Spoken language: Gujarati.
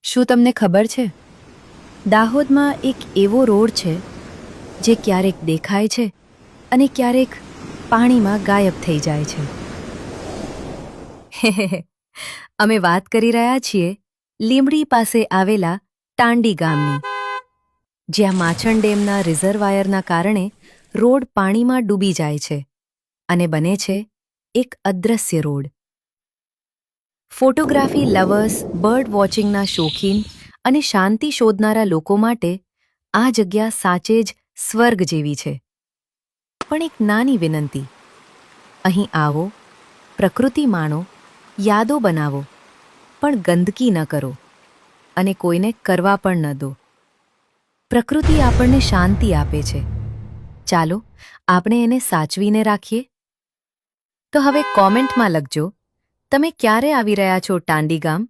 શું તમને ખબર છે? દાહોદમાં એક એવો રોડ છે જે ક્યારેક દેખાય છે અને ક્યારેક પાણીમાં ગાયબ થઈ જાય છે. અમે વાત કરી રહ્યા છીએ લીંબડી પાસે આવેલા ટાંડી ગામની, જ્યાં માછણ ડેમના રિઝર્વાયરના કારણે રોડ પાણીમાં ડૂબી જાય છે અને બને છે એક અદૃશ્ય રોડ. ફોટોગ્રાફી લવર્સ, બર્ડ વોચિંગના શોખીન અને શાંતિ શોધનારા લોકો માટે આ જગ્યા સાચે જ સ્વર્ગ જેવી છે. પણ એક નાની વિનંતી: અહીં આવો, પ્રકૃતિ માણો, યાદો બનાવો, પણ ગંદકી ન કરો અને કોઈને કરવા પણ ન દો. પ્રકૃતિ આપણને શાંતિ આપે છે. ચાલો આપણે એને સાચવીને રાખીએ. તો હવે કોમેન્ટમાં લખજો, તમે ક્યારે આવી રહ્યા છો ટાંડી ગામ?